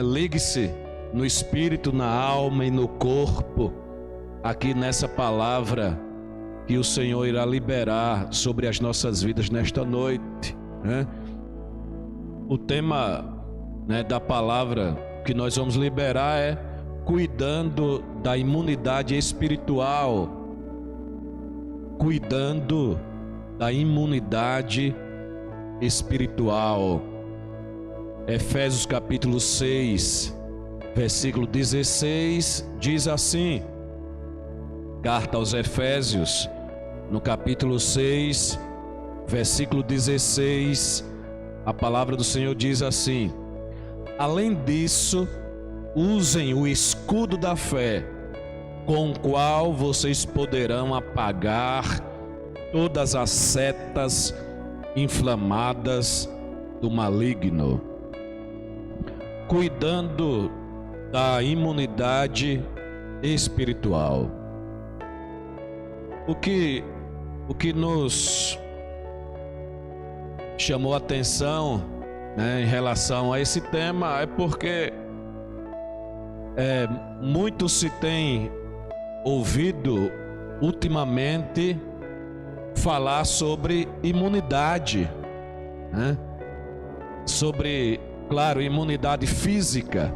Ligue-se no espírito, na alma e no corpo, aqui nessa palavra que o Senhor irá liberar sobre as nossas vidas nesta noite. O tema da palavra que nós vamos liberar é cuidando da imunidade espiritual. Cuidando da imunidade espiritual. Efésios capítulo 6, versículo 16, diz assim: carta aos Efésios, no capítulo 6, versículo 16, a palavra do Senhor diz assim: além disso, usem o escudo da fé, com o qual vocês poderão apagar todas as setas inflamadas do maligno. Cuidando da imunidade espiritual. O que nos chamou a atenção, em relação a esse tema é porque muito se tem ouvido ultimamente falar sobre imunidade, sobre, claro, imunidade física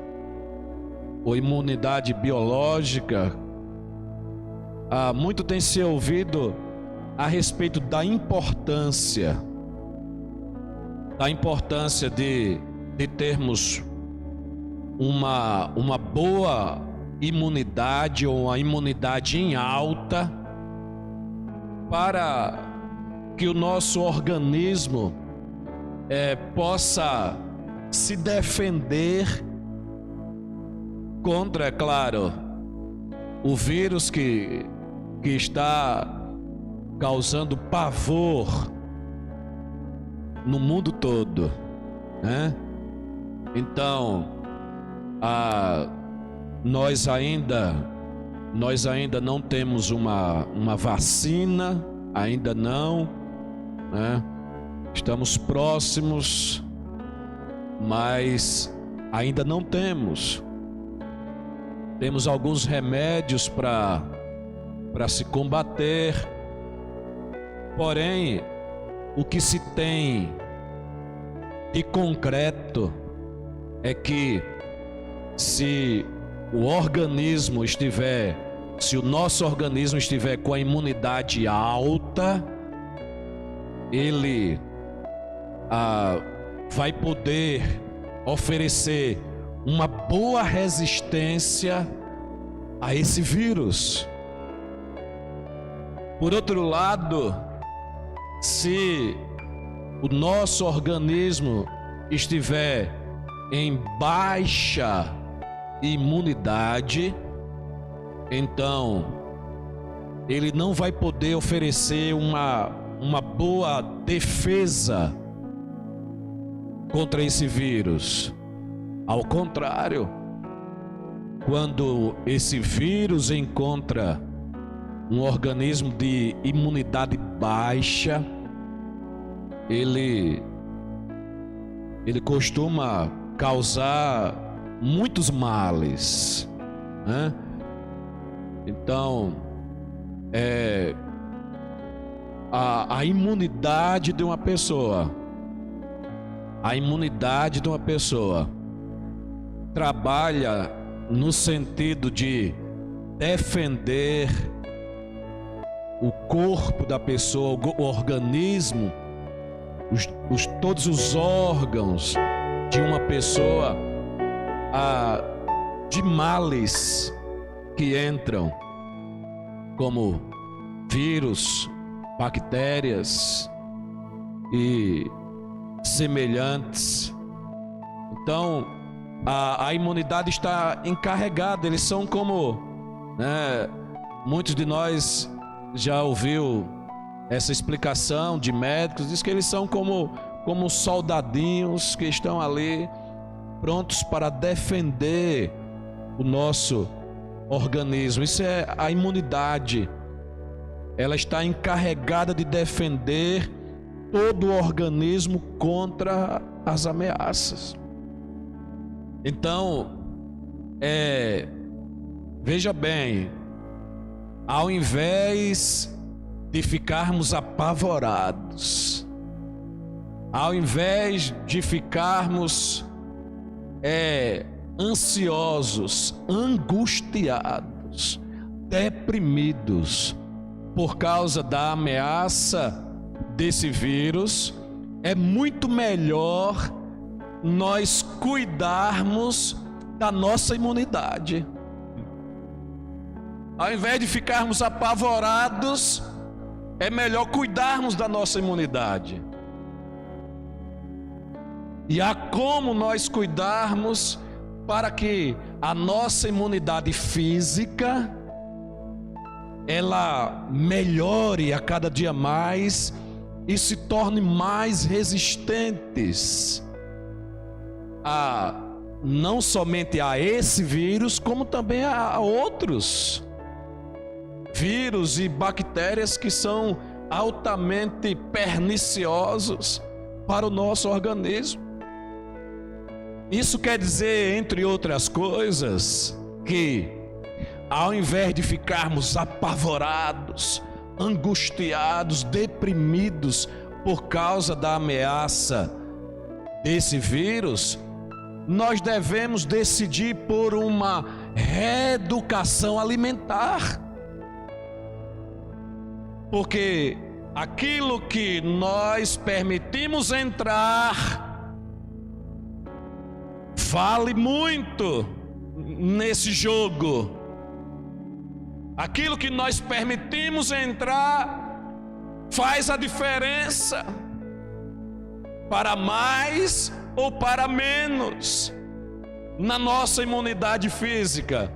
ou imunidade biológica. Muito tem se ouvido a respeito da importância de termos uma boa imunidade ou uma imunidade em alta, para que o nosso organismo possa se defender contra, é claro, o vírus que está causando pavor no mundo todo, Então, nós ainda não temos uma vacina, ainda não, Estamos próximos, mas ainda não temos. Temos alguns remédios para se combater, porém, o que se tem de concreto é que se o nosso organismo estiver com a imunidade alta, ele vai poder oferecer uma boa resistência a esse vírus. Por outro lado, se o nosso organismo estiver em baixa imunidade, então ele não vai poder oferecer uma boa defesa contra esse vírus. Ao contrário, quando esse vírus encontra um organismo de imunidade baixa, ele costuma causar muitos males, Então, a imunidade de uma pessoa, trabalha no sentido de defender o corpo da pessoa, o organismo, todos os órgãos de uma pessoa, de males que entram, como vírus, bactérias e semelhantes. Então, a imunidade está encarregada. Eles são como, muitos de nós já ouviu essa explicação de médicos, diz que eles são como soldadinhos que estão ali prontos para defender o nosso organismo. Isso é a imunidade. Ela está encarregada de defender todo o organismo contra as ameaças. Então, veja bem, ao invés de ficarmos apavorados, ao invés de ficarmos ansiosos, angustiados, deprimidos por causa da ameaça desse vírus, é muito melhor nós cuidarmos da nossa imunidade. Ao invés de ficarmos apavorados, é melhor cuidarmos da nossa imunidade. E há como nós cuidarmos para que a nossa imunidade física ela melhore a cada dia mais e se torne mais resistentes não somente a esse vírus, como também a outros vírus e bactérias que são altamente perniciosos para o nosso organismo. Isso quer dizer, entre outras coisas, que ao invés de ficarmos apavorados, angustiados, deprimidos por causa da ameaça desse vírus, nós devemos decidir por uma reeducação alimentar. Porque aquilo que nós permitimos entrar vale muito nesse jogo. Aquilo que nós permitimos entrar faz a diferença, para mais ou para menos, na nossa imunidade física.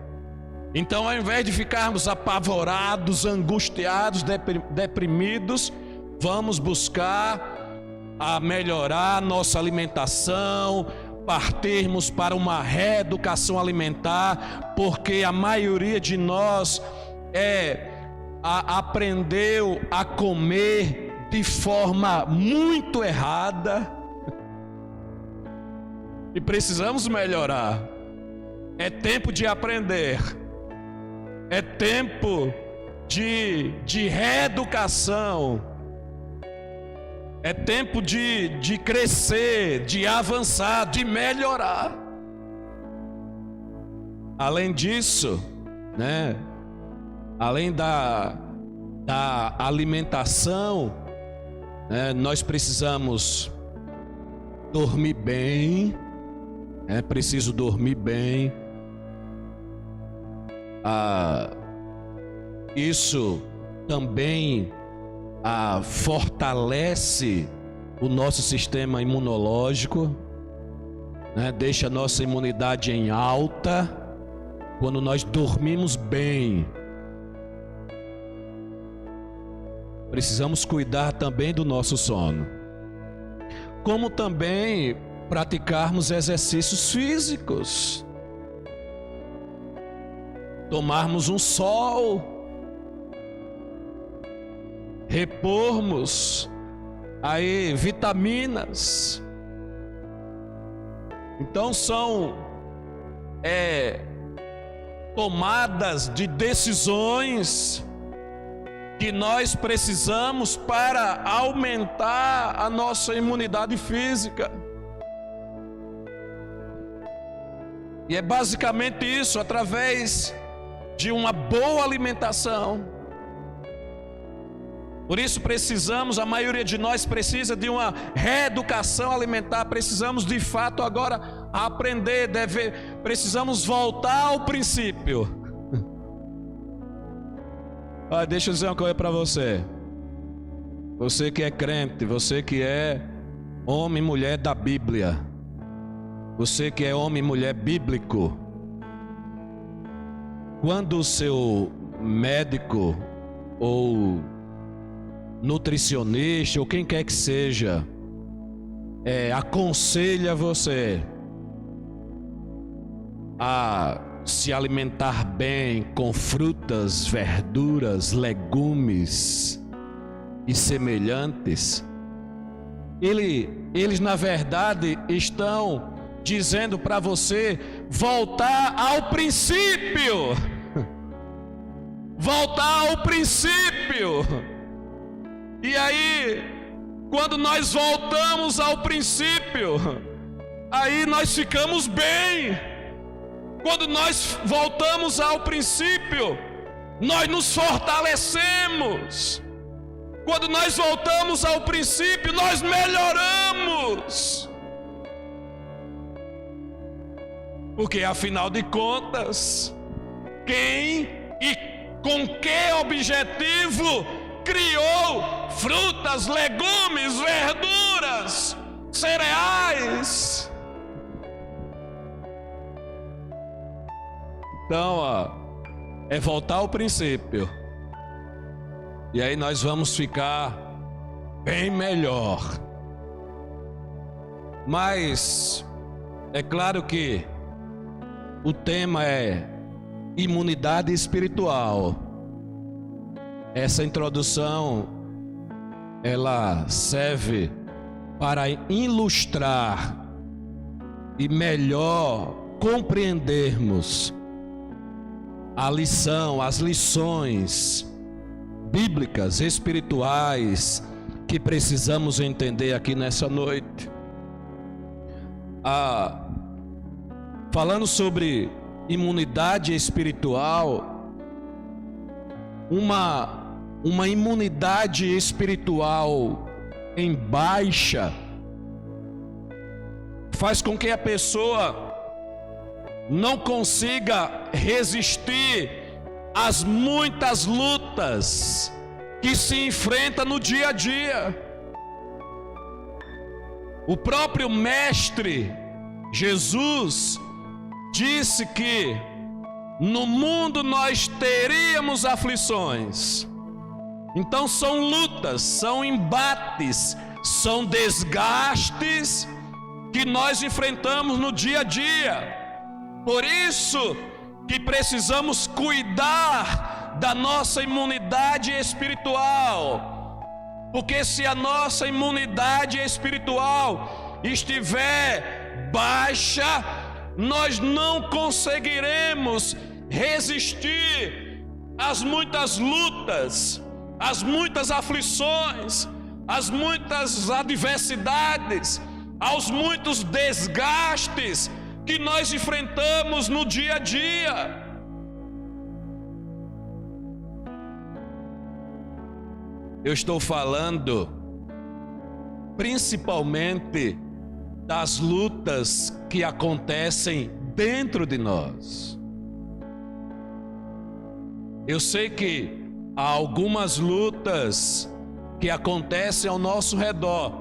Então, ao invés de ficarmos apavorados, angustiados, deprimidos, vamos buscar a melhorar nossa alimentação, partirmos para uma reeducação alimentar, porque a maioria de nós aprendeu a comer de forma muito errada e precisamos melhorar. É tempo de aprender, é tempo de reeducação, é tempo de crescer, de avançar, de melhorar. Além disso, além da alimentação, nós precisamos dormir bem. É preciso dormir bem. Isso também fortalece o nosso sistema imunológico, deixa a nossa imunidade em alta quando nós dormimos bem. Precisamos cuidar também do nosso sono, como também praticarmos exercícios físicos, tomarmos um sol, repormos aí vitaminas. Então são tomadas de decisões que nós precisamos para aumentar a nossa imunidade física. E é basicamente isso, através de uma boa alimentação. Por isso precisamos, a maioria de nós precisa de uma reeducação alimentar. Precisamos de fato agora aprender, precisamos voltar ao princípio. Deixa eu dizer uma coisa para você. Você que é crente, você que é homem e mulher da Bíblia, você que é homem e mulher bíblico, quando o seu médico ou nutricionista ou quem quer que seja aconselha você a se alimentar bem com frutas, verduras, legumes e semelhantes, eles na verdade estão dizendo para você voltar ao princípio. Voltar ao princípio. E aí, quando nós voltamos ao princípio, aí nós ficamos bem. Quando nós voltamos ao princípio, nós nos fortalecemos. Quando nós voltamos ao princípio, nós melhoramos. Porque afinal de contas, quem e com que objetivo criou frutas, legumes, verduras, cereais? Então, é voltar ao princípio. E aí nós vamos ficar bem melhor. Mas é claro que o tema é imunidade espiritual. Essa introdução, ela serve para ilustrar e melhor compreendermos a lição, as lições bíblicas, espirituais, que precisamos entender aqui nessa noite. Falando sobre imunidade espiritual, uma imunidade espiritual em baixa faz com que a pessoa não consiga resistir às muitas lutas que se enfrenta no dia a dia. O próprio Mestre Jesus disse que no mundo nós teríamos aflições. Então são lutas, são embates, são desgastes que nós enfrentamos no dia a dia. Por isso que precisamos cuidar da nossa imunidade espiritual, porque se a nossa imunidade espiritual estiver baixa, nós não conseguiremos resistir às muitas lutas, às muitas aflições, às muitas adversidades, aos muitos desgastes que nós enfrentamos no dia a dia. Eu estou falando principalmente das lutas que acontecem dentro de nós. Eu sei que há algumas lutas que acontecem ao nosso redor,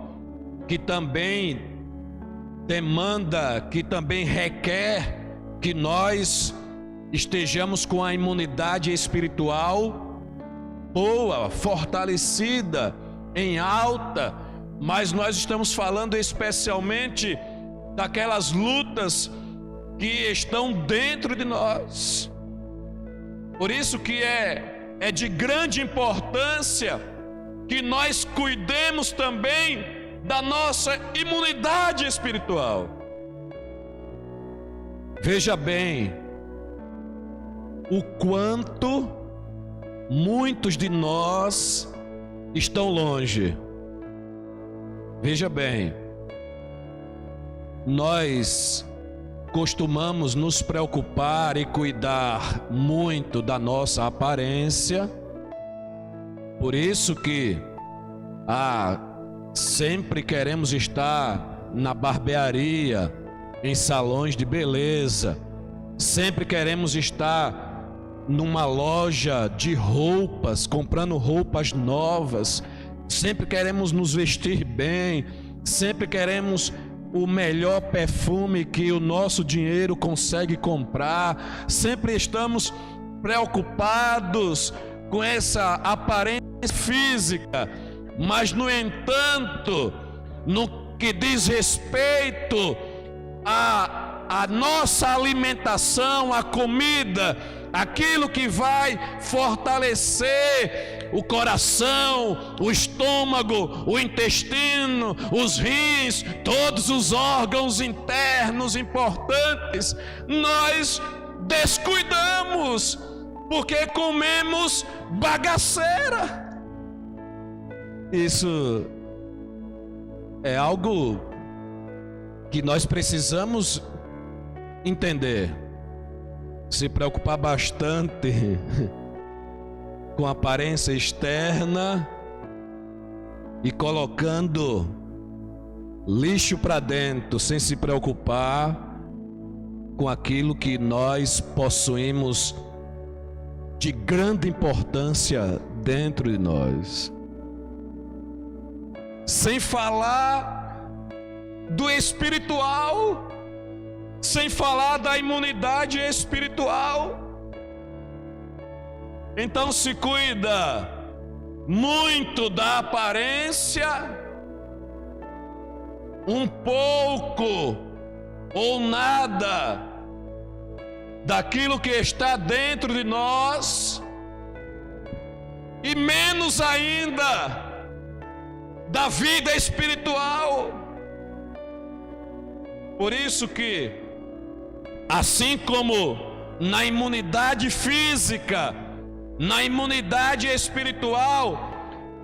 que também demanda, que também requer que nós estejamos com a imunidade espiritual boa, fortalecida, em alta, mas nós estamos falando especialmente daquelas lutas que estão dentro de nós. Por isso que é de grande importância que nós cuidemos também da nossa imunidade espiritual. Veja bem o quanto muitos de nós estão longe. Veja bem, nós costumamos nos preocupar e cuidar muito da nossa aparência. Por isso que sempre queremos estar na barbearia, em salões de beleza, sempre queremos estar numa loja de roupas, comprando roupas novas, sempre queremos nos vestir bem, sempre queremos o melhor perfume que o nosso dinheiro consegue comprar, sempre estamos preocupados com essa aparência física, mas no entanto, no que diz respeito à nossa alimentação, à comida, aquilo que vai fortalecer o coração, o estômago, o intestino, os rins, todos os órgãos internos importantes, nós descuidamos, porque comemos bagaceira. Isso é algo que nós precisamos entender, se preocupar bastante com a aparência externa e colocando lixo para dentro, sem se preocupar com aquilo que nós possuímos de grande importância dentro de nós. Sem falar do espiritual, sem falar da imunidade espiritual. Então se cuida muito da aparência, um pouco ou nada daquilo que está dentro de nós, e menos ainda da vida espiritual. Por isso que, assim como na imunidade física, na imunidade espiritual,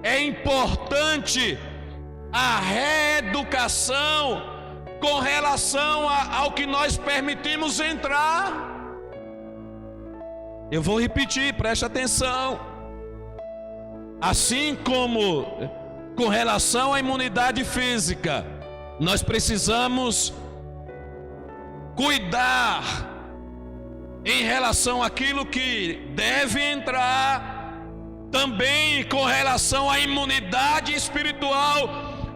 é importante a reeducação com relação ao que nós permitimos entrar. Eu vou repetir, preste atenção. Assim como com relação à imunidade física, nós precisamos cuidar em relação àquilo que deve entrar. Também com relação à imunidade espiritual,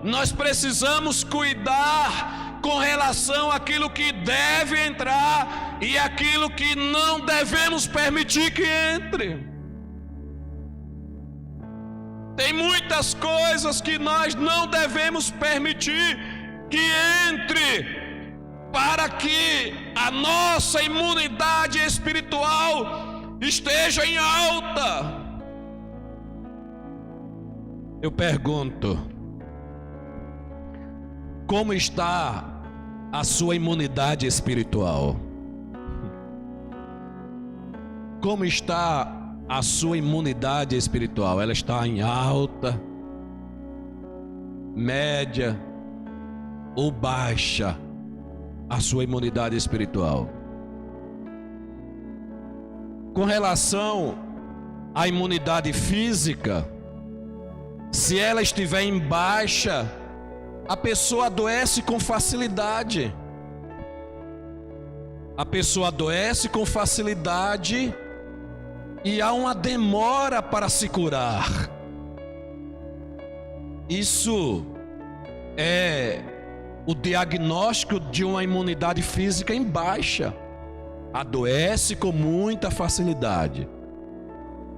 nós precisamos cuidar com relação àquilo que deve entrar e aquilo que não devemos permitir que entre. Tem muitas coisas que nós não devemos permitir que entre, para que a nossa imunidade espiritual esteja em alta. Eu pergunto: como está a sua imunidade espiritual? Como está a sua imunidade espiritual? Ela está em alta, média ou baixa? A sua imunidade espiritual. Com relação à imunidade física, se ela estiver em baixa, a pessoa adoece com facilidade. A pessoa adoece com facilidade e há uma demora para se curar. Isso é o diagnóstico de uma imunidade física em baixa. Adoece com muita facilidade.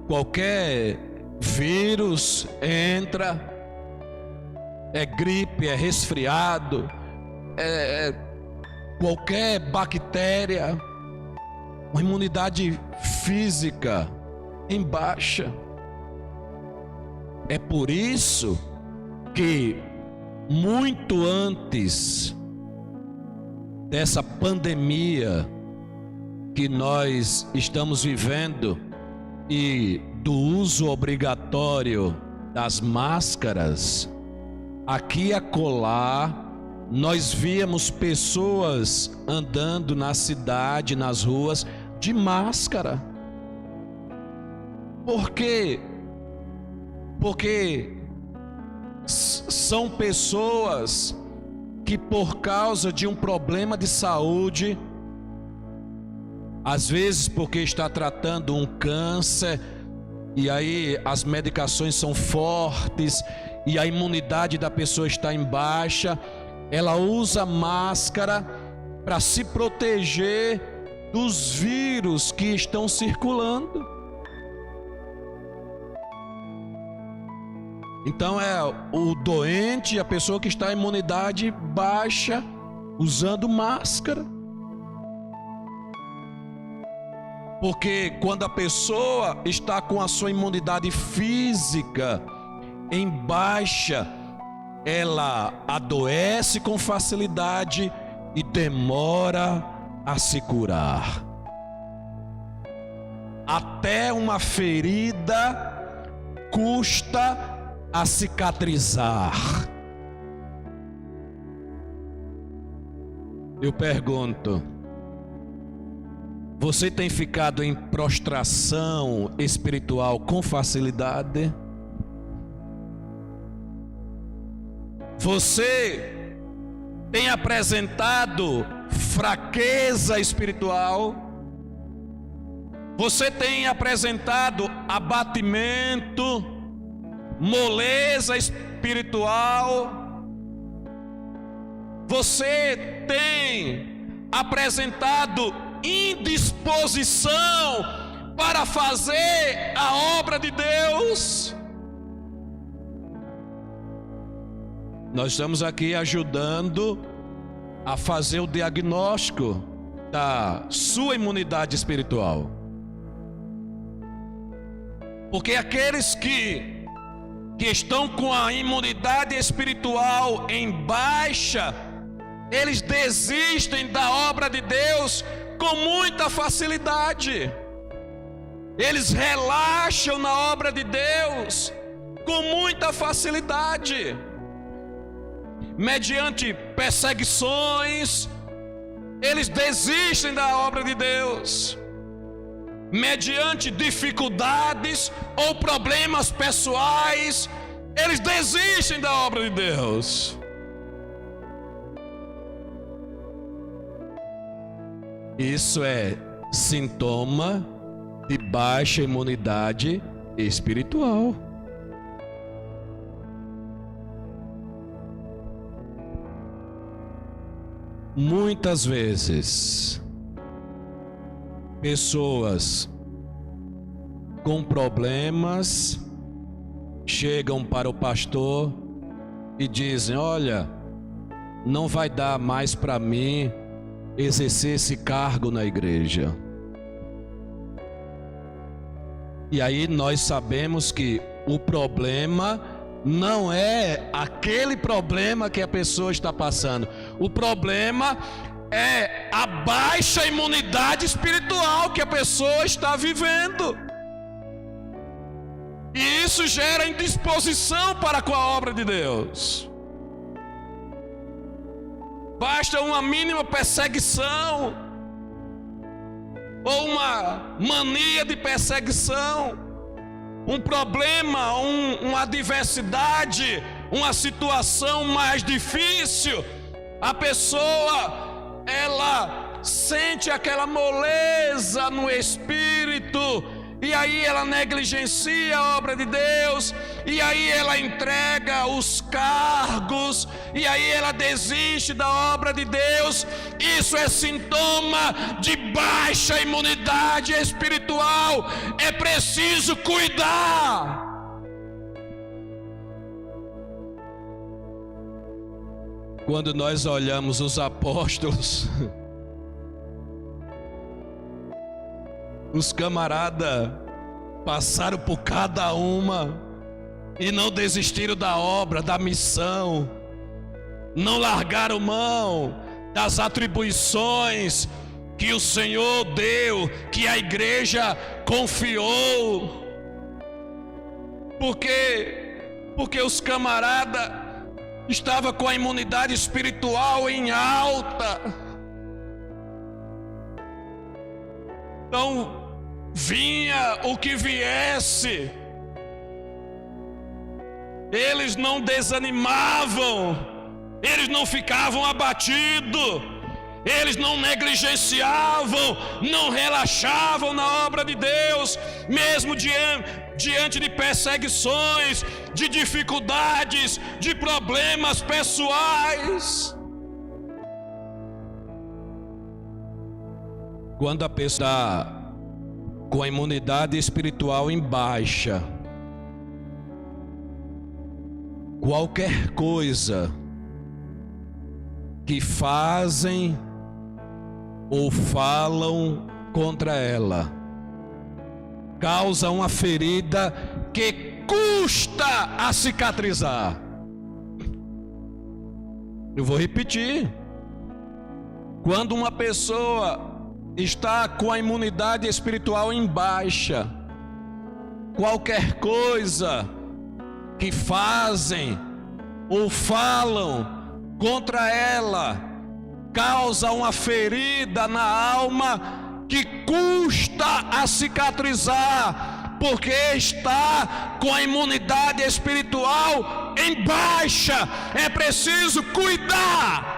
Qualquer vírus entra, é gripe, é resfriado, qualquer bactéria, uma imunidade física em baixa. É por isso que muito antes dessa pandemia que nós estamos vivendo e do uso obrigatório das máscaras, aqui e acolá nós víamos pessoas andando na cidade, nas ruas, de máscara. Por quê? Porque são pessoas que, por causa de um problema de saúde, às vezes porque está tratando um câncer, e aí as medicações são fortes e a imunidade da pessoa está em baixa, ela usa máscara para se proteger dos vírus que estão circulando. Então é o doente, a pessoa que está em imunidade baixa, usando máscara. Porque quando a pessoa está com a sua imunidade física em baixa, ela adoece com facilidade e demora a se curar. Até uma ferida custa a cicatrizar. Eu pergunto: você tem ficado em prostração espiritual com facilidade? Você tem apresentado fraqueza espiritual? Você tem apresentado abatimento, moleza espiritual? Você tem apresentado indisposição para fazer a obra de Deus? Nós estamos aqui ajudando a fazer o diagnóstico da sua imunidade espiritual. Porque aqueles que estão com a imunidade espiritual em baixa, eles desistem da obra de Deus com muita facilidade. Eles relaxam na obra de Deus com muita facilidade. Mediante perseguições, eles desistem da obra de Deus. Mediante dificuldades ou problemas pessoais, eles desistem da obra de Deus. Isso é sintoma de baixa imunidade espiritual. Muitas vezes, pessoas com problemas chegam para o pastor e dizem: olha, não vai dar mais para mim exercer esse cargo na igreja. E aí nós sabemos que o problema não é aquele problema que a pessoa está passando. O problema é a baixa imunidade espiritual que a pessoa está vivendo. E isso gera indisposição para com a obra de Deus. Basta uma mínima perseguição ou uma mania de perseguição, um problema, uma adversidade, uma situação mais difícil, a pessoa, ela sente aquela moleza no espírito, e aí ela negligencia a obra de Deus, e aí ela entrega os cargos, e aí ela desiste da obra de Deus. Isso é sintoma de baixa imunidade espiritual. É preciso cuidar. Quando nós olhamos os apóstolos, os camaradas passaram por cada uma e não desistiram da obra, da missão, não largaram mão das atribuições que o Senhor deu, que a igreja confiou. Porque os camaradas estavam com a imunidade espiritual em alta. Então, vinha o que viesse, eles não desanimavam, eles não ficavam abatidos, eles não negligenciavam, não relaxavam na obra de Deus, mesmo diante de perseguições, de dificuldades, de problemas pessoais. Quando a pessoa está com a imunidade espiritual em baixa, qualquer coisa que fazem ou falam contra ela, causa uma ferida que custa a cicatrizar. Eu vou repetir. Quando uma pessoa está com a imunidade espiritual em baixa, qualquer coisa que fazem ou falam contra ela causa uma ferida na alma que custa a cicatrizar, porque está com a imunidade espiritual em baixa. É preciso cuidar.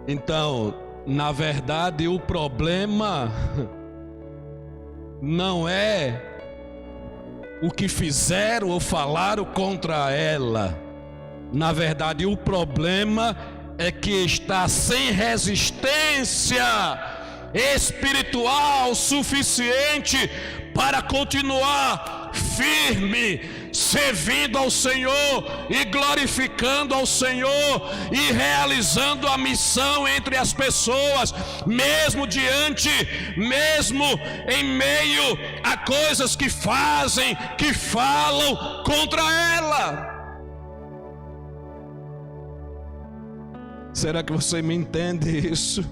Então, na verdade, o problema não é o que fizeram ou falaram contra ela. Na verdade, o problema é que está sem resistência espiritual suficiente para continuar firme, servindo ao Senhor e glorificando ao Senhor e realizando a missão entre as pessoas, mesmo em meio a coisas que fazem, que falam contra ela. Será que você me entende isso?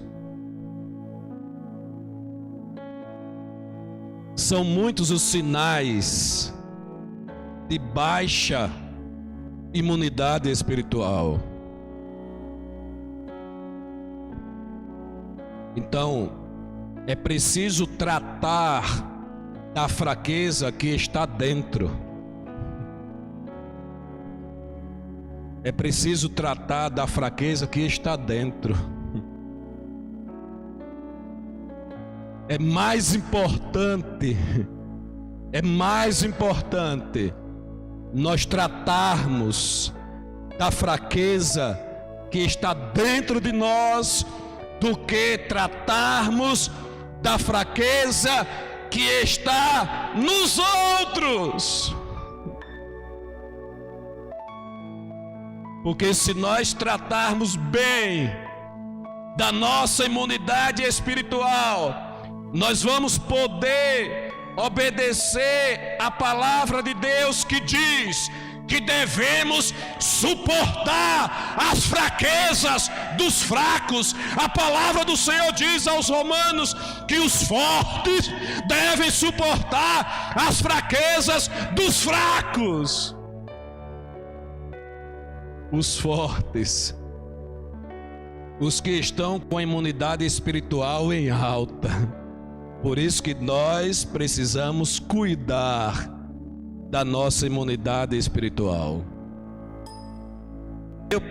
São muitos os sinais de baixa imunidade espiritual. Então, é preciso tratar da fraqueza que está dentro. É preciso tratar da fraqueza que está dentro. É mais importante nós tratarmos da fraqueza que está dentro de nós do que tratarmos da fraqueza que está nos outros. Porque se nós tratarmos bem da nossa imunidade espiritual, nós vamos poder obedecer a palavra de Deus que diz que devemos suportar as fraquezas dos fracos. A palavra do Senhor diz aos Romanos que os fortes devem suportar as fraquezas dos fracos. Os fortes, os que estão com a imunidade espiritual em alta. Por isso que nós precisamos cuidar da nossa imunidade espiritual. Eu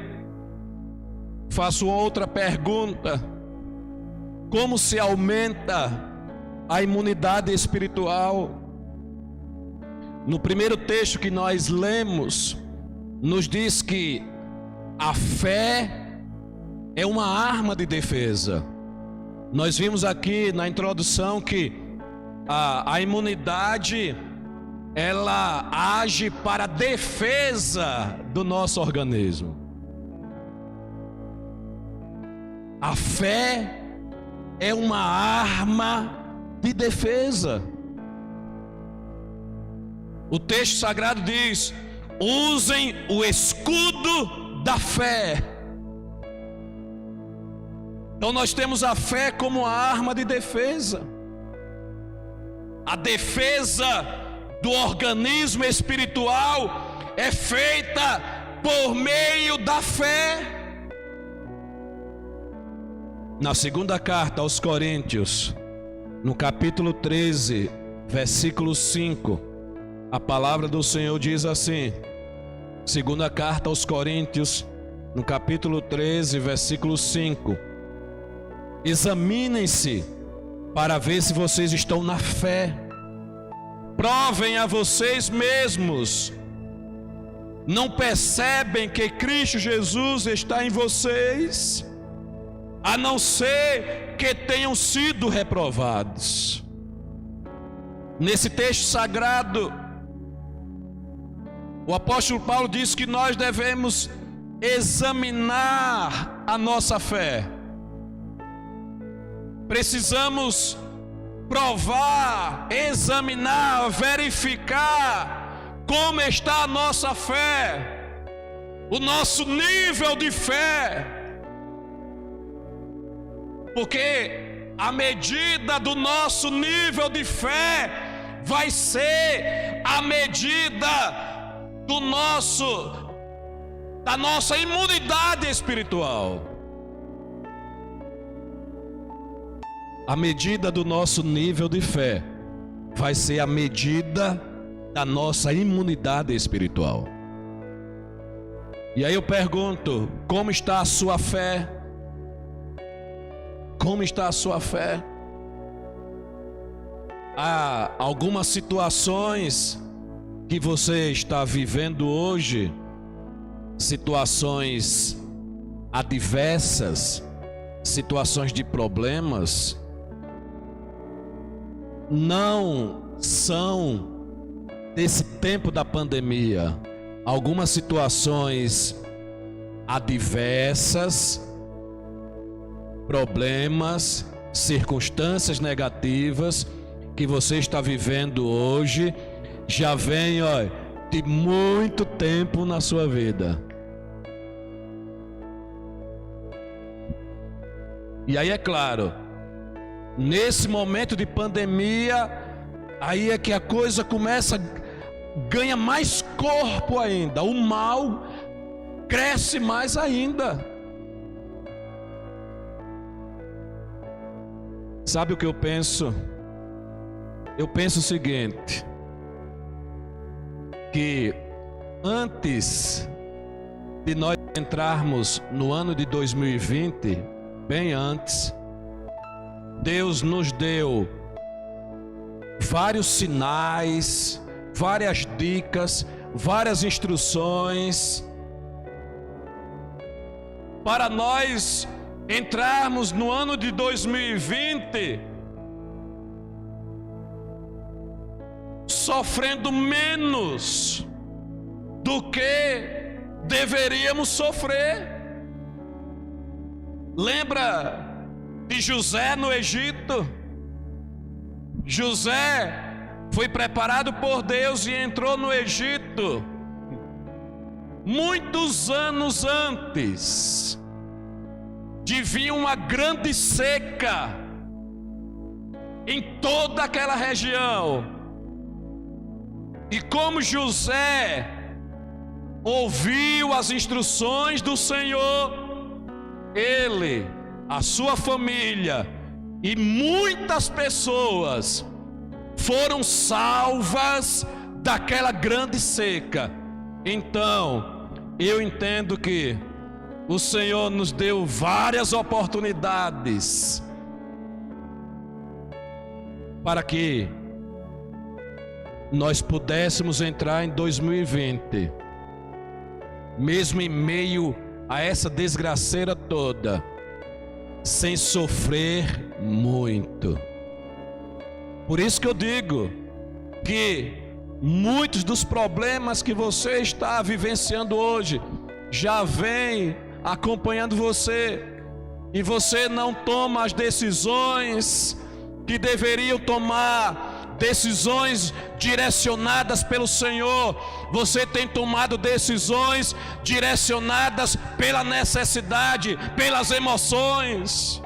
faço outra pergunta: como se aumenta a imunidade espiritual? No primeiro texto que nós lemos, nos diz que a fé é uma arma de defesa. Nós vimos aqui na introdução que a imunidade, ela age para a defesa do nosso organismo. A fé é uma arma de defesa. O texto sagrado diz: usem o escudo da fé. Então nós temos a fé como a arma de defesa. A defesa do organismo espiritual é feita por meio da fé. Na segunda carta aos Coríntios, no capítulo 13, versículo 5, a palavra do Senhor diz assim: segunda carta aos Coríntios, no capítulo 13, versículo 5: examinem-se para ver se vocês estão na fé. Provem a vocês mesmos. Não percebem que Cristo Jesus está em vocês, a não ser que tenham sido reprovados. Nesse texto sagrado, o apóstolo Paulo diz que nós devemos examinar a nossa fé. precisamos provar, examinar, verificar como está a nossa fé, o nosso nível de fé, porque a medida do nosso nível de fé vai ser a medida da nossa imunidade espiritual. A medida do nosso nível de fé vai ser a medida da nossa imunidade espiritual. E aí eu pergunto, como está a sua fé? Como está a sua fé? Há algumas situações que você está vivendo hoje, situações adversas, situações de problemas, não são desse tempo da pandemia. Algumas situações adversas, problemas, circunstâncias negativas que você está vivendo hoje, já vem, de muito tempo na sua vida. E aí é claro, nesse momento de pandemia, aí é que a coisa ganha mais corpo ainda, o mal cresce mais ainda. Sabe o que eu penso? Eu penso o seguinte, que antes de nós entrarmos no ano de 2020, bem antes, Deus nos deu vários sinais, várias dicas, várias instruções para nós entrarmos no ano de 2020 sofrendo menos do que deveríamos sofrer. Lembra de José no Egito? José foi preparado por Deus e entrou no Egito muitos anos antes de vir uma grande seca em toda aquela região. E como José ouviu as instruções do Senhor, ele, a sua família e muitas pessoas foram salvas daquela grande seca. Então, eu entendo que o Senhor nos deu várias oportunidades para que nós pudéssemos entrar em 2020, mesmo em meio a essa desgraceira toda, sem sofrer muito. Por isso que eu digo que muitos dos problemas que você está vivenciando hoje já vêm acompanhando você, e você não toma as decisões que deveriam tomar, decisões direcionadas pelo Senhor. Você tem tomado decisões direcionadas pela necessidade, pelas emoções.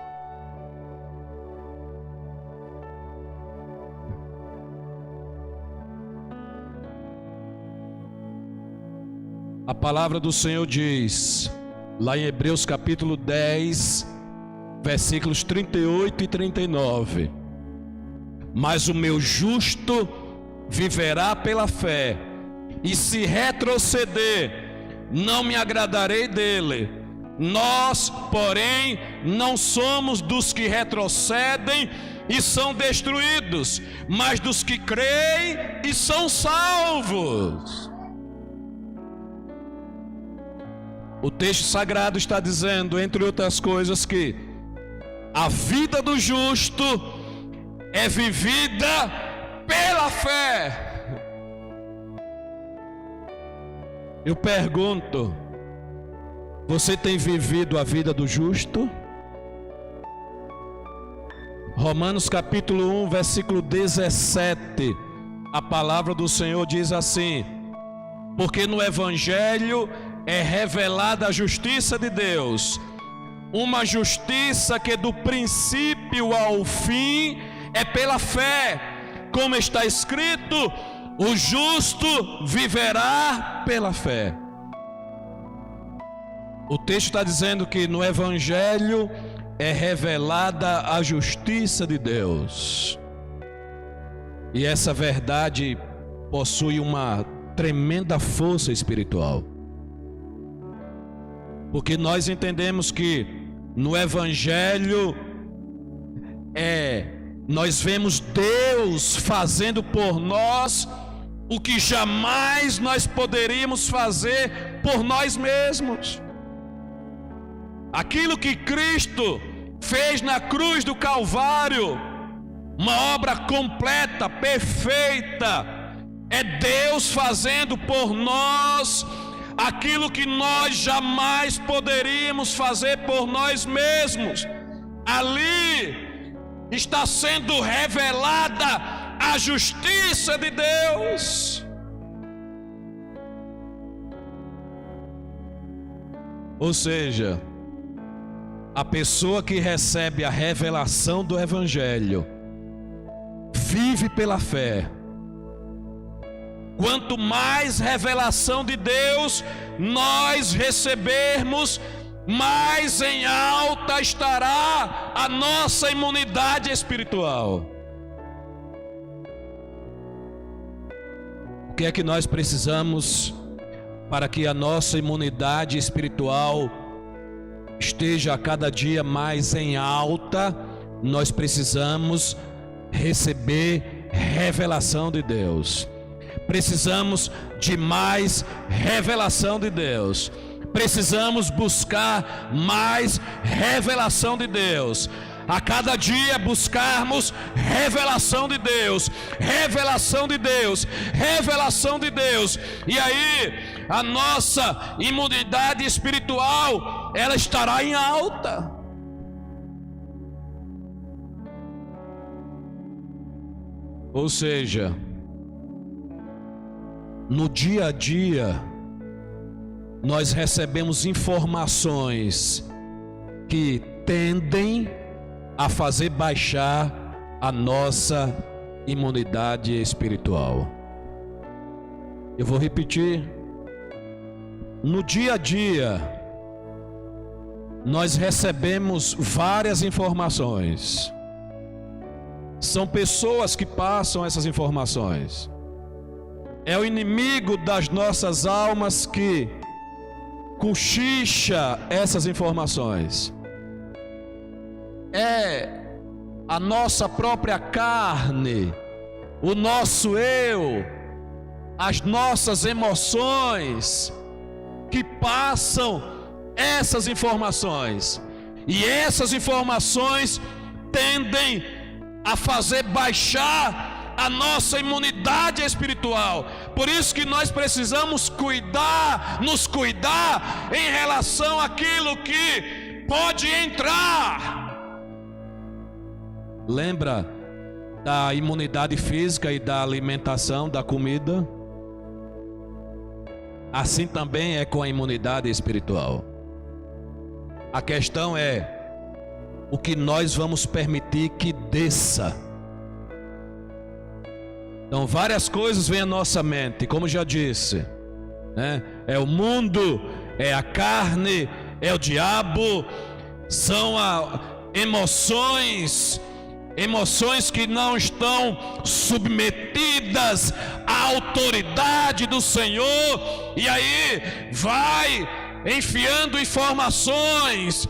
A palavra do Senhor diz, lá em Hebreus capítulo 10, versículos 38 e 39: mas o meu justo viverá pela fé, e se retroceder, não me agradarei dele. Nós, porém, não somos dos que retrocedem e são destruídos, mas dos que creem e são salvos. O texto sagrado está dizendo, entre outras coisas, que a vida do justo é vivida pela fé. Eu pergunto, você tem vivido a vida do justo? Romanos capítulo 1, versículo 17, a palavra do Senhor diz assim: porque no Evangelho é revelada a justiça de Deus, uma justiça que do princípio ao fim é pela fé, como está escrito: o justo viverá pela fé. O texto está dizendo que no Evangelho é revelada a justiça de Deus, e essa verdade possui uma tremenda força espiritual, porque nós entendemos que no Evangelho nós vemos Deus fazendo por nós o que jamais nós poderíamos fazer por nós mesmos. Aquilo que Cristo fez na cruz do Calvário, uma obra completa, perfeita, é Deus fazendo por nós aquilo que nós jamais poderíamos fazer por nós mesmos. Ali está sendo revelada a justiça de Deus. Ou seja, a pessoa que recebe a revelação do Evangelho vive pela fé. Quanto mais revelação de Deus nós recebermos, mais em alta estará a nossa imunidade espiritual. O que é que nós precisamos para que a nossa imunidade espiritual esteja a cada dia mais em alta? Nós precisamos receber revelação de Deus. Precisamos de mais revelação de Deus. Precisamos buscar mais revelação de Deus. A cada dia buscarmos revelação de Deus, revelação de Deus, revelação de Deus. E aí a nossa imunidade espiritual, ela estará em alta. Ou seja, no dia a dia nós recebemos informações que tendem a fazer baixar a nossa imunidade espiritual. Eu vou repetir. No dia a dia nós recebemos várias informações. São pessoas que passam essas informações. É o inimigo das nossas almas que cochicha essas informações. É a nossa própria carne, o nosso eu, as nossas emoções que passam essas informações. E essas informações tendem a fazer baixar a nossa imunidade espiritual. Por isso que nós precisamos nos cuidar em relação àquilo que pode entrar. Lembra da imunidade física e da alimentação, da comida? Assim também é com a imunidade espiritual. A questão é o que nós vamos permitir que desça. Então várias coisas vêm à nossa mente, como já disse, né? É o mundo, é a carne, é o diabo, são emoções que não estão submetidas à autoridade do Senhor, e aí vai enfiando informações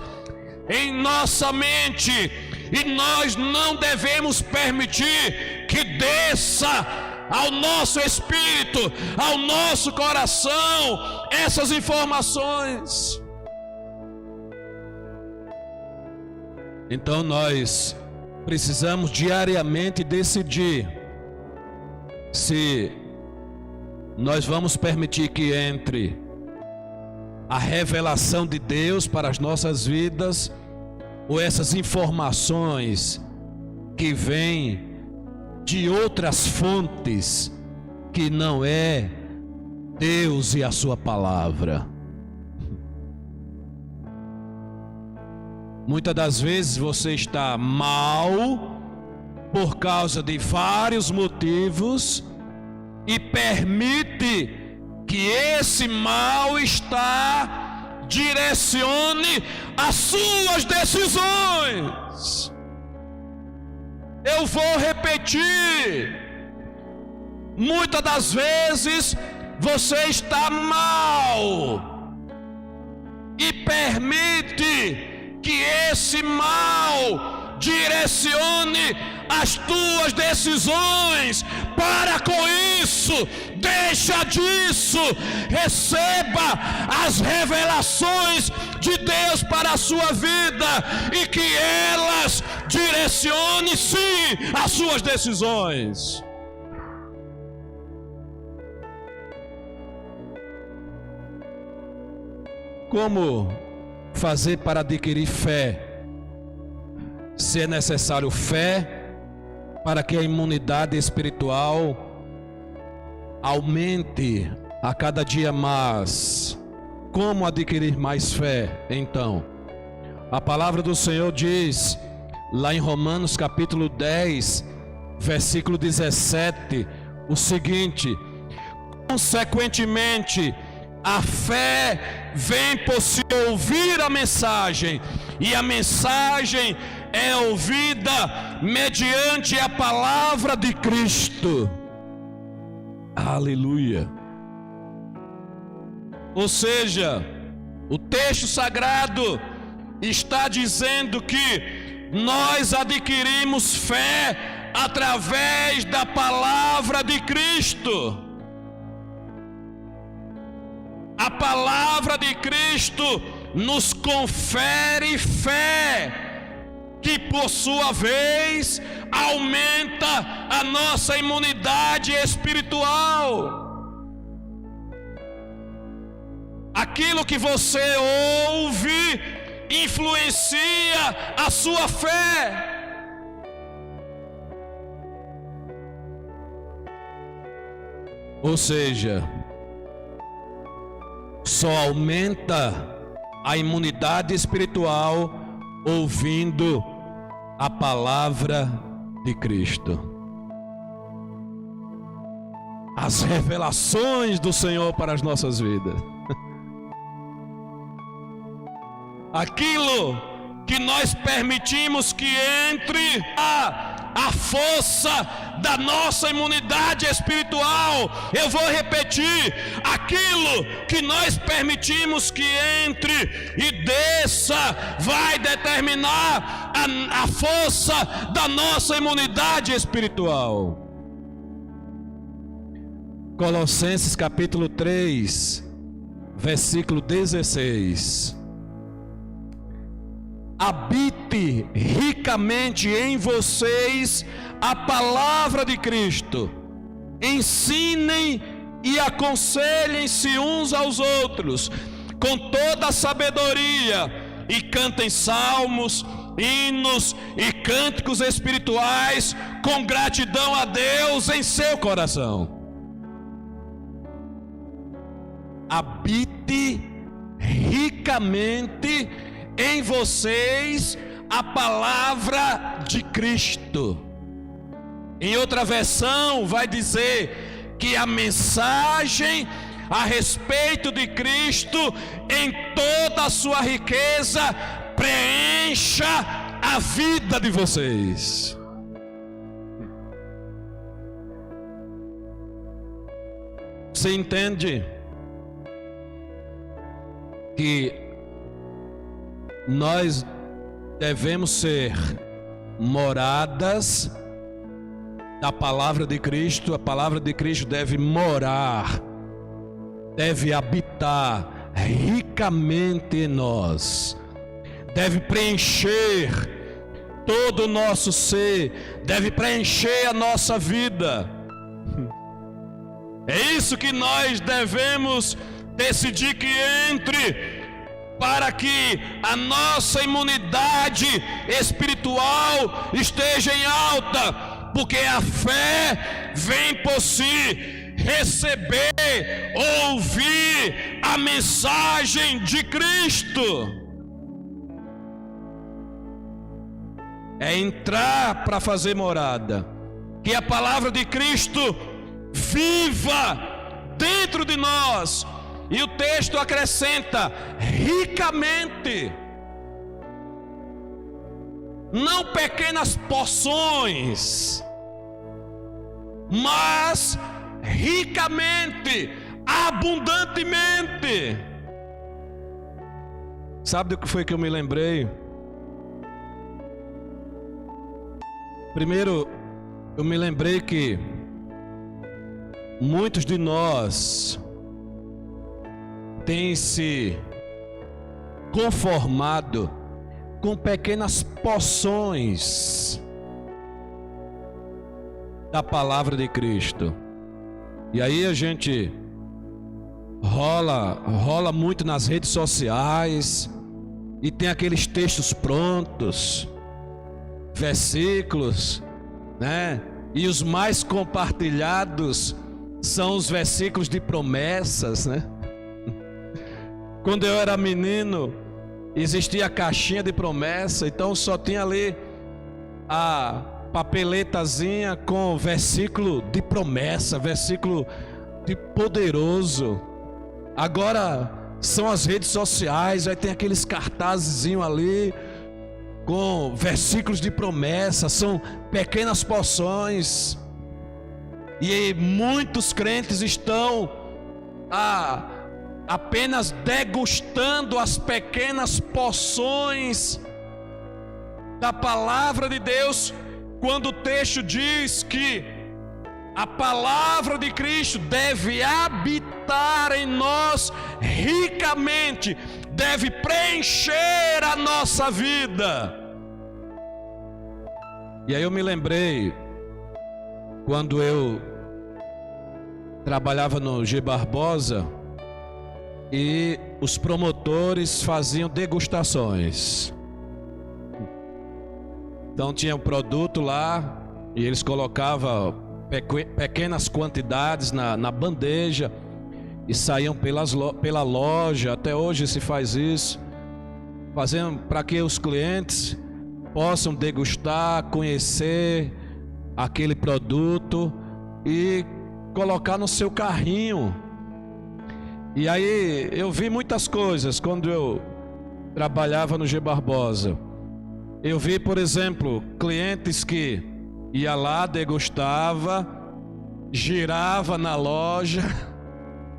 em nossa mente, e nós não devemos permitir que desça ao nosso espírito, ao nosso coração, essas informações. Então nós precisamos diariamente decidir se nós vamos permitir que entre a revelação de Deus para as nossas vidas, ou essas informações que vem de outras fontes que não é Deus e a sua palavra. Muitas das vezes você está mal por causa de vários motivos e permite que esse mal-estar direcione as suas decisões. Eu vou repetir. Muitas das vezes você está mal e permite que esse mal direcione as tuas decisões. Para com isso, deixa disso, receba as revelações de Deus para a sua vida e que elas direcionem sim as suas decisões. Como fazer para adquirir fé? Se é necessário fé para que a imunidade espiritual aumente a cada dia mais. Como adquirir mais fé? Então, a palavra do Senhor diz lá em Romanos capítulo 10, versículo 17, o seguinte: consequentemente, a fé vem por se ouvir a mensagem, e a mensagem é ouvida mediante a palavra de Cristo. Aleluia. Ou seja, o texto sagrado está dizendo que nós adquirimos fé através da palavra de Cristo. A palavra de Cristo nos confere fé, que por sua vez aumenta a nossa imunidade espiritual. Aquilo que você ouve influencia a sua fé. Ou seja, só aumenta a imunidade espiritual ouvindo a palavra de Cristo. As revelações do Senhor para as nossas vidas. Aquilo que nós permitimos que entre a força da nossa imunidade espiritual. Eu vou repetir: aquilo que nós permitimos que entre e desça vai determinar a força da nossa imunidade espiritual. Colossenses capítulo 3, versículo 16. Habite ricamente em vocês a palavra de Cristo. Ensinem e aconselhem-se uns aos outros com toda a sabedoria, e cantem salmos, hinos e cânticos espirituais com gratidão a Deus em seu coração. Habite ricamente em vocês a palavra de Cristo. Em outra versão vai dizer que a mensagem a respeito de Cristo em toda a sua riqueza preencha a vida de vocês. Você entende que nós devemos ser moradas da palavra de Cristo? A palavra de Cristo deve morar, deve habitar ricamente em nós, deve preencher todo o nosso ser, deve preencher a nossa vida. É isso que nós devemos decidir, que entre para que a nossa imunidade espiritual esteja em alta, porque a fé vem por si receber, ouvir a mensagem de Cristo. É entrar para fazer morada, que a palavra de Cristo viva dentro de nós. E o texto acrescenta: ricamente, não pequenas porções, mas ricamente, abundantemente. Sabe do que foi que eu me lembrei? Primeiro, eu me lembrei que muitos de nós têm se conformado com pequenas porções da palavra de Cristo. E aí a gente rola muito nas redes sociais e tem aqueles textos prontos, versículos, né? E os mais compartilhados são os versículos de promessas, né? Quando eu era menino, existia a caixinha de promessa, então só tinha ali a papeletazinha com versículo de promessa, versículo de poderoso. Agora são as redes sociais, aí tem aqueles cartazezinhos ali com versículos de promessa, são pequenas porções. E muitos crentes estão apenas degustando as pequenas porções da palavra de Deus, quando o texto diz que a palavra de Cristo deve habitar em nós ricamente, deve preencher a nossa vida. E aí eu me lembrei, quando eu trabalhava no G. Barbosa, e os promotores faziam degustações. Então tinha um produto lá, e eles colocavam pequenas quantidades na bandeja e saíam pela loja. Até hoje se faz isso, fazendo para que os clientes possam degustar, conhecer aquele produto e colocar no seu carrinho. E aí eu vi muitas coisas quando eu trabalhava no G. Barbosa. Eu vi, por exemplo, clientes que ia lá, degustava, girava na loja,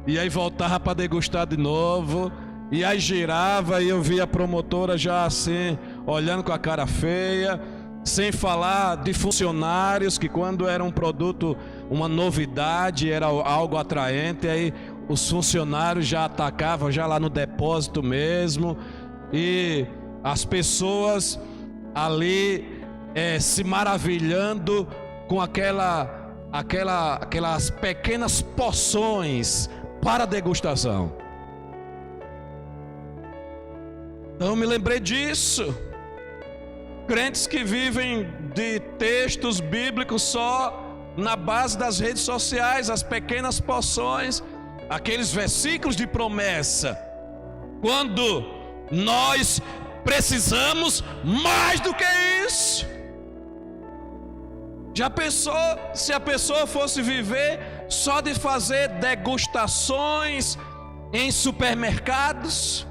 e aí voltava para degustar de novo, e aí girava, e eu via a promotora já assim, olhando com a cara feia, sem falar de funcionários que, quando era um produto, uma novidade, era algo atraente, aí os funcionários já atacavam já lá no depósito mesmo, e as pessoas ali se maravilhando com aquelas pequenas porções para degustação. Então eu me lembrei disso. Crentes que vivem de textos bíblicos só na base das redes sociais, as pequenas porções, aqueles versículos de promessa, quando nós precisamos mais do que isso. Já pensou se a pessoa fosse viver só de fazer degustações em supermercados?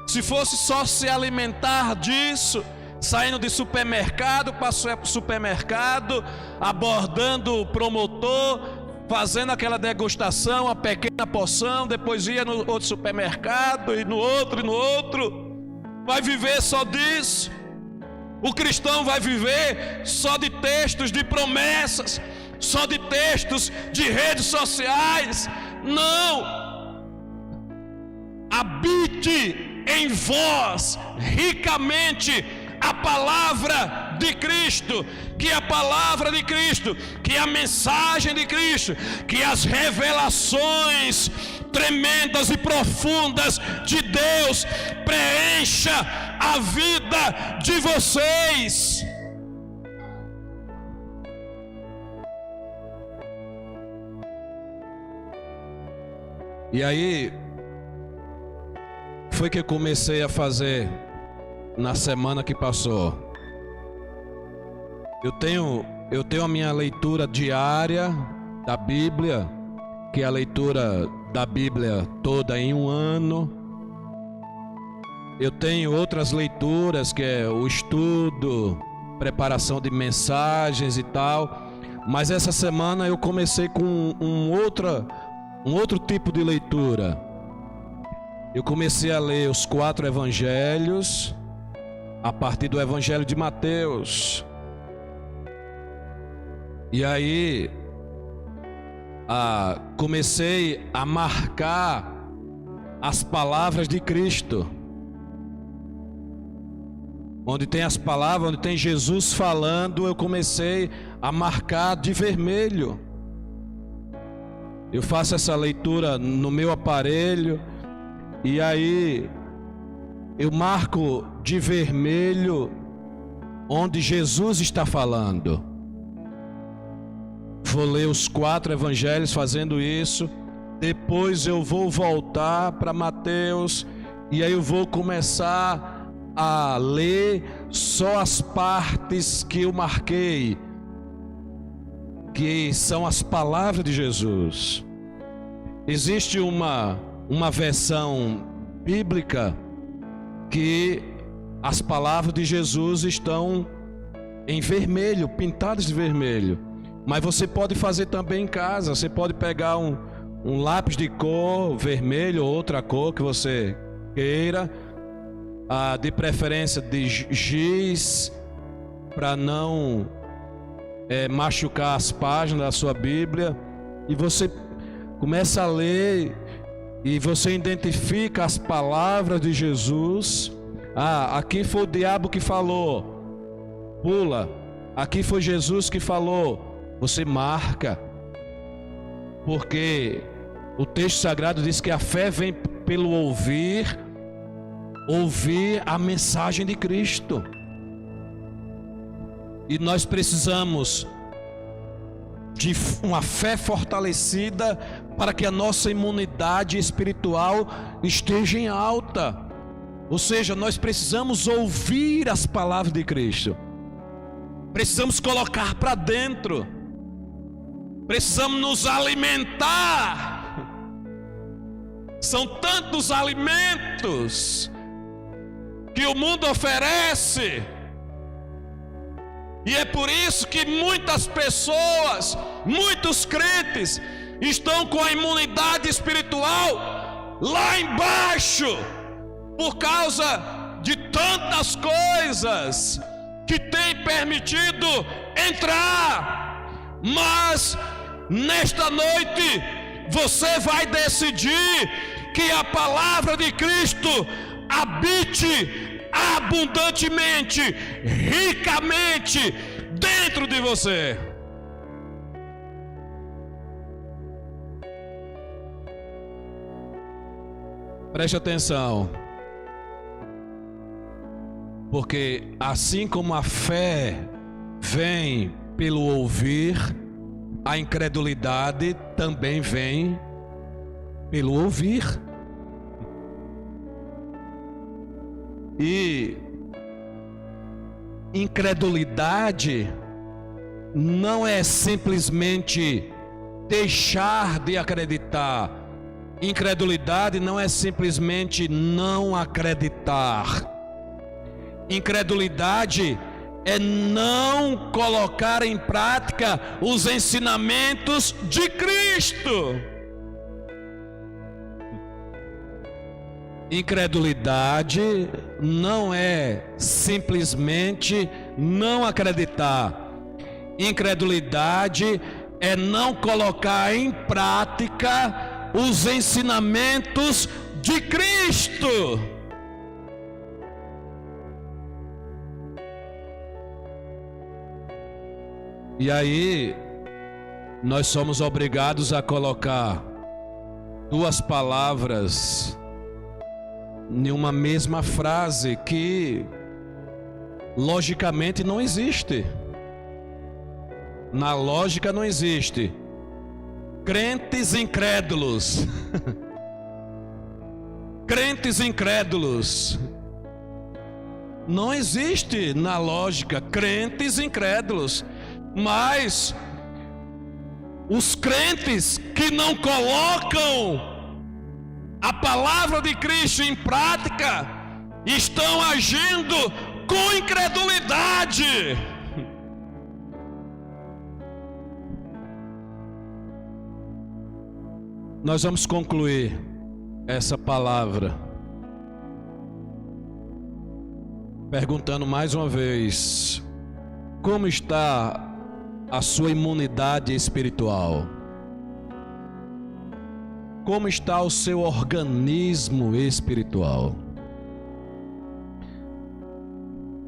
Se fosse só se alimentar disso, saindo de supermercado para supermercado, abordando o promotor, fazendo aquela degustação, a pequena porção, depois ia no outro supermercado e no outro, vai viver só disso? O cristão vai viver só de textos de promessas, só de textos de redes sociais? Não! Habite em vós ricamente a palavra de Cristo, que a palavra de Cristo, que a mensagem de Cristo, que as revelações tremendas e profundas de Deus preencha a vida de vocês. E aí foi que eu comecei a fazer na semana que passou. Eu tenho a minha leitura diária da Bíblia, que é a leitura da Bíblia toda em um ano. Eu tenho outras leituras, que é o estudo, preparação de mensagens e tal. Mas essa semana eu comecei com um outro tipo de leitura. Eu comecei a ler os 4 evangelhos, a partir do evangelho de Mateus. E aí comecei a marcar as palavras de Cristo. Onde tem as palavras, onde tem Jesus falando, eu comecei a marcar de vermelho. Eu faço essa leitura no meu aparelho e aí eu marco de vermelho onde Jesus está falando. Vou ler os 4 evangelhos fazendo isso. Depois eu vou voltar para Mateus e aí eu vou começar a ler só as partes que eu marquei, que são as palavras de Jesus. Existe uma versão bíblica que as palavras de Jesus estão em vermelho, pintadas de vermelho. Mas você pode fazer também em casa. Você pode pegar um lápis de cor vermelho ou outra cor que você queira, de preferência de giz, para não machucar as páginas da sua Bíblia. E você começa a ler e você identifica as palavras de Jesus. Aqui foi o diabo que falou, pula. Aqui foi Jesus que falou, você marca, porque o texto sagrado diz que a fé vem pelo ouvir a mensagem de Cristo. E nós precisamos de uma fé fortalecida para que a nossa imunidade espiritual esteja em alta. Ou seja, nós precisamos ouvir as palavras de Cristo, precisamos colocar para dentro, precisamos nos alimentar. São tantos alimentos que o mundo oferece, e é por isso que muitas pessoas, muitos crentes estão com a imunidade espiritual lá embaixo, por causa de tantas coisas que tem permitido entrar. Mas nesta noite você vai decidir que a palavra de Cristo habite abundantemente, ricamente dentro de você. Preste atenção, porque assim como a fé vem pelo ouvir, a incredulidade também vem pelo ouvir. E incredulidade não é simplesmente deixar de acreditar. Incredulidade não é simplesmente não acreditar. Incredulidade é não colocar em prática os ensinamentos de Cristo. Incredulidade não é simplesmente não acreditar. Incredulidade é não colocar em prática os ensinamentos de Cristo. E aí nós somos obrigados a colocar duas palavras em uma mesma frase que logicamente não existe. Na lógica não existe. Crentes incrédulos. Crentes incrédulos. Não existe na lógica crentes incrédulos. Mas os crentes que não colocam a palavra de Cristo em prática estão agindo com incredulidade. Nós vamos concluir essa palavra perguntando mais uma vez: como está a sua imunidade espiritual? Como está o seu organismo espiritual?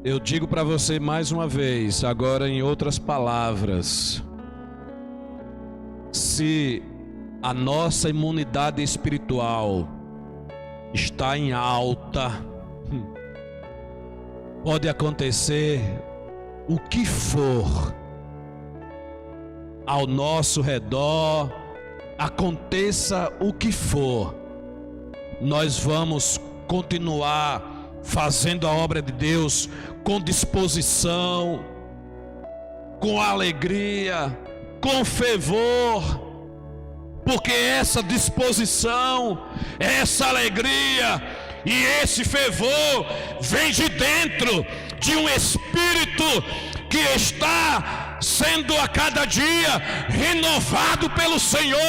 Eu digo para você mais uma vez, agora em outras palavras: se a nossa imunidade espiritual está em alta, pode acontecer o que for ao nosso redor, aconteça o que for, nós vamos continuar fazendo a obra de Deus com disposição, com alegria, com fervor, porque essa disposição, essa alegria e esse fervor vem de dentro de um espírito que está sendo a cada dia renovado pelo Senhor,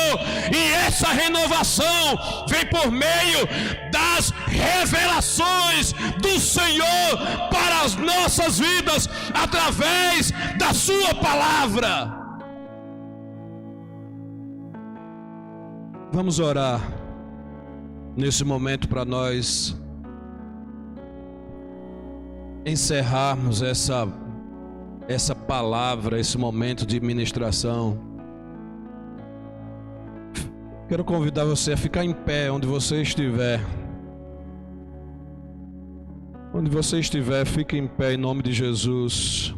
e essa renovação vem por meio das revelações do Senhor para as nossas vidas, através da sua palavra. Vamos orar nesse momento para nós encerrarmos essa palavra, esse momento de ministração. Quero convidar você a ficar em pé onde você estiver. Onde você estiver, fique em pé em nome de Jesus.